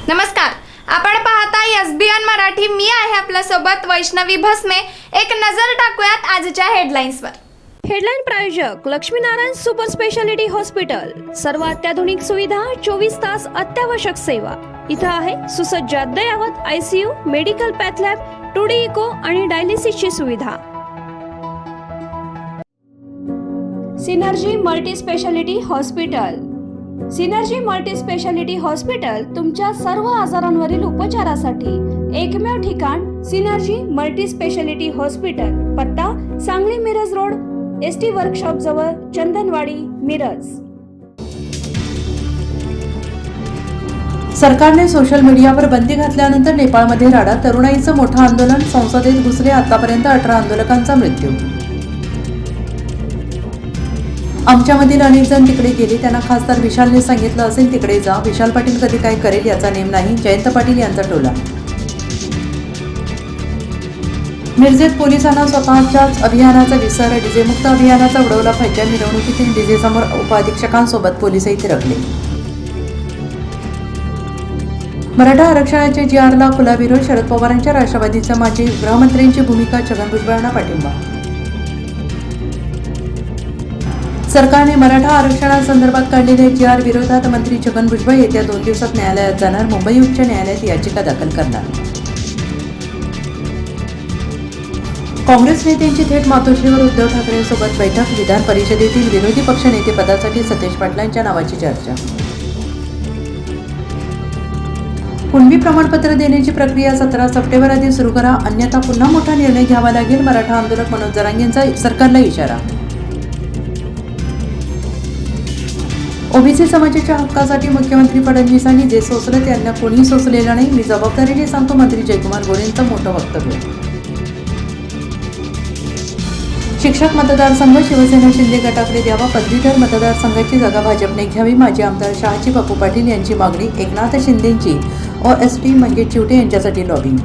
नमस्कार, आपण पाहता एसबीएन मराठी. मी आहे आपल्या सोबत वैष्णवी भस्मे. एक नजर टाकूयात आजच्या हेडलाईन्सवर. हेडलाईन प्रायोजक लक्ष्मीनारायण सुपर स्पेशालिटी हॉस्पिटल. सर्व अत्याधुनिक सुविधा, 24 तास अत्यावश्यक सेवा. इथं आहे सुसज्ज अद्ययावत ICU, medical path lab, 2D echo आणि डायलिसिसची सुविधा. Synergy multi speciality hospital. Synergy multi speciality hospital तुमच्या सर्व आजारांवरील उपचारासाठी एकमेव ठिकाण. Synergy multi speciality hospital. पत्ता Sangli Miraj road, ST workshop जवळ, चंदनवाडी, मिरज. सरकारने सोशल मीडियावर बंदी घातल्यानंतर नेपाळमध्ये राडा. तरुणाईचं मोठं आंदोलन. संसदेत घुसले. आतापर्यंत 18 आंदोलकांचा मृत्यू. आमच्यामधील अनेक जण तिकडे गेले. त्यांना खासदार विशालने सांगितलं असेल तिकडे जा. विशाल पाटील कधी काय करेल याचा नेम नाही. जयंत पाटील यांचा टोला. मिरजेत पोलिसांना स्वतःच्याच अभियानाचा विसर. डीजेमुक्त अभियानाचा उडवला फज्जा. मिरवणुकीतील डीजेसमोर उपअधीक्षकांसोबत पोलिसही थिरकले. मराठा आरक्षणाच्या GRला खुला विरोध. शरद पवारांच्या राष्ट्रवादीच्या माजी गृहमंत्र्यांची भूमिका. छगन भुजबळांना पाठिंबा. सरकारने मराठा आरक्षणासंदर्भात काढलेल्या GR विरोधात मंत्री छगन भुजबळ येत्या 2 दिवसात न्यायालयात जाणार. मुंबई उच्च न्यायालयात याचिका दाखल करणार. काँग्रेस नेत्यांची थेट मातोश्रीवर उद्धव ठाकरेंसोबत बैठक. विधान परिषदेतील विरोधी पक्षनेते पदासाठी सतेज पाटलांच्या नावाची चर्चा. कुणबी प्रमाणपत्र देण्याची प्रक्रिया 17 सप्टेंबर आधी सुरू करा, अन्यथा पुन्हा मोठा निर्णय घ्यावा लागेल. मराठा आंदोलक मनोज जरांगेंचा सरकारला इशारा. ओबीसी समाजाच्या हक्कासाठी मुख्यमंत्री फडणवीसांनी जे सोसलं त्यांना कोणीही सोसलेलं नाही. मी जबाबदारीने सांगतो, मंत्री जयकुमार गोरेंचं मोठं वक्तव्य. शिक्षक मतदारसंघ शिवसेना शिंदे गटाकडे द्यावा. पदवीधर मतदारसंघाची जागा भाजपने घ्यावी. माजी आमदार शहाजी बापू पाटील यांची मागणी. एकनाथ शिंदेंची OST मंगेश चिवटे यांच्यासाठी लॉबिंग.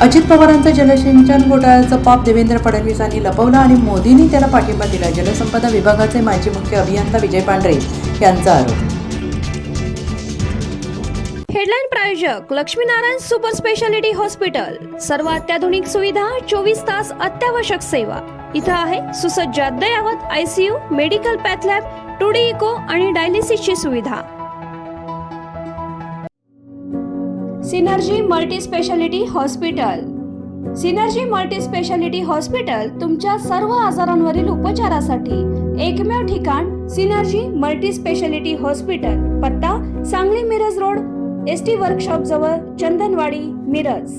अजित पवारांचं जलसिंचन घोटाळ्याचं पाप देवेंद्र फडणवीसांनी लपवलं आणि मोदींनी त्याला पाठिंबा दिला. जलसंपदा विभागाचे माजी मुख्य अभियंता विजय पांढरे यांचा आरोप. हेडलाईन प्रायोजक लक्ष्मीनारायण सुपर स्पेशालिटी हॉस्पिटल. सर्व अत्याधुनिक सुविधा, 24 तास अत्यावश्यक सेवा. इथं आहे सुसज्ज अद्ययावत ICU, medical path lab, 2D echo आणि डायलिसिसची सुविधा. Synergy multi speciality hospital. Synergy multi speciality hospital तुमच्या सर्व आजारांवरील उपचारासाठी एकमेव ठिकाण. Synergy multi speciality hospital. पत्ता Sangli Miraj road, ST workshop जवळ, चंदनवाडी, मिरज.